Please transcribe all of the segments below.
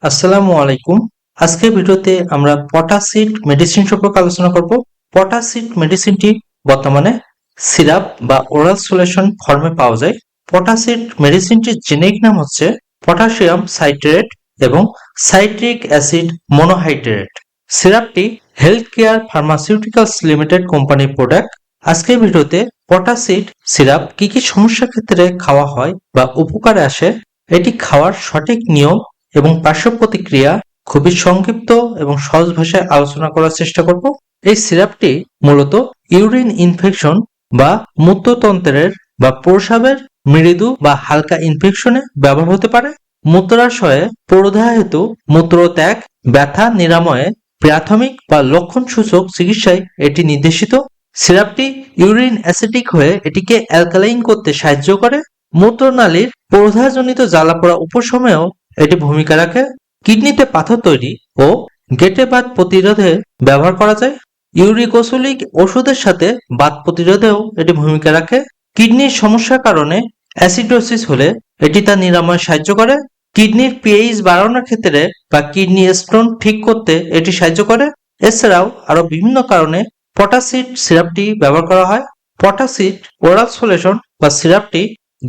আসসালামু আলাইকুম। আজকের ভিডিওতে আমরা পটাসিড মেডিসিন সম্পর্কে আলোচনা করব। পটাসিড মেডিসিনটি বর্তমানে সিরাপ বা ওরাল সলিউশন ফর্মে পাওয়া যায়। পটাসিড মেডিসিনটির জেনেরিক নাম হচ্ছে পটাশিয়াম সাইট্রেট এবং সাইট্রিক অ্যাসিড মনোহাইড্রেট। সিরাপটি হেলথ কেয়ার ফার্মাসিউটিক্যালস লিমিটেড কোম্পানির প্রোডাক্ট। আজকের ভিডিওতে পটাসিড সিরাপ কি কি সমস্যার ক্ষেত্রে খাওয়া হয় বা উপকারে আসে, এটি খাওয়ার সঠিক নিয়ম এবং পার্শ্ব প্রতিক্রিয়া খুবই সংক্ষিপ্ত এবং সহজ ভাষায় আলোচনা করার চেষ্টা করব। এই সিরাপটি মূলত ইউরিন ইনফেকশন বা মূত্রতন্ত্রের বা প্রস্রাবের মৃদু বা হালকা ইনফেকশনে ব্যবহার হতে পারে। মূত্রাশয়ে প্রদাহ হেতু মূত্রত্যাগ, ব্যথা নিরাময়ে, প্রাথমিক বা লক্ষণ সূচক চিকিৎসায় এটি নির্দেশিত। সিরাপটি ইউরিন অ্যাসিডিক হয়ে এটিকে অ্যালকালাইন করতে সাহায্য করে। মূত্রনালীর প্রদাহজনিত জ্বালাপোড়া উপশমেও এটি ভূমিকা রাখে। কিডনিতে পাথর তৈরি ও গেটে বাত প্রতিরোধে ব্যবহার করা যায়। ইউরিকোসুলিক ওষুধের সাথে বাত প্রতিরোধেও এটি ভূমিকা রাখে। কিডনির সমস্যার কারণে অ্যাসিডোসিস হলে এটি তা নিরাময়ে সাহায্য করে। কিডনির পিএইচ বাড়ানোর ক্ষেত্রে বা কিডনি স্টোন ঠিক করতে এটি সাহায্য করে। এছাড়াও আরো বিভিন্ন কারণে পটাসিড সিরাপটি ব্যবহার করা হয়। পটাসিড ওরাল সলিউশন বা সিরাপটি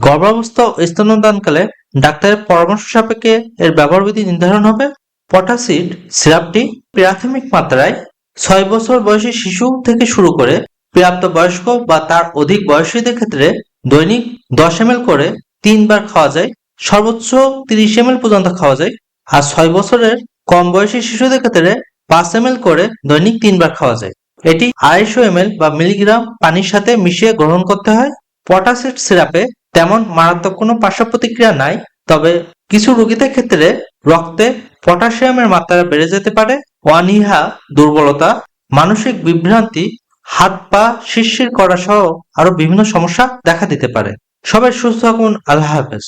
গর্ভাবস্থা ও স্তন্যদানকালে ডাক্তারের পরামর্শ সাপেক্ষে এর ব্যবহারবিধি নির্ধারণ হবে। পটাসিড সিরাপটি প্রাথমিক মাত্রায় 6 বছর বয়সী শিশু থেকে শুরু করে প্রাপ্তবয়স্ক বা তার অধিক বয়সীদের ক্ষেত্রে দৈনিক 10 ml করে 3 বার খাওয়া যায়। সর্বোচ্চ 30 ml পর্যন্ত খাওয়া যায়। আর 6 বছরের কম বয়সী শিশুদের ক্ষেত্রে 5 ml করে দৈনিক 3 বার খাওয়া যায়। এটি 250 ml বা মিলিগ্রাম পানির সাথে মিশিয়ে গ্রহণ করতে হয়। পটাসিড সিরাপে তেমন মারাত্মক কোনো পার্শ্ব প্রতিক্রিয়া নাই, তবে কিছু রোগীদের ক্ষেত্রে রক্তে পটাশিয়ামের মাত্রা বেড়ে যেতে পারে। অনীহা, দুর্বলতা, মানসিক বিভ্রান্তি, হাত পা শিরশির করা সহ আরো বিভিন্ন সমস্যা দেখা দিতে পারে। সবাই সুস্থ থাকুন। আল্লাহ হাফেজ।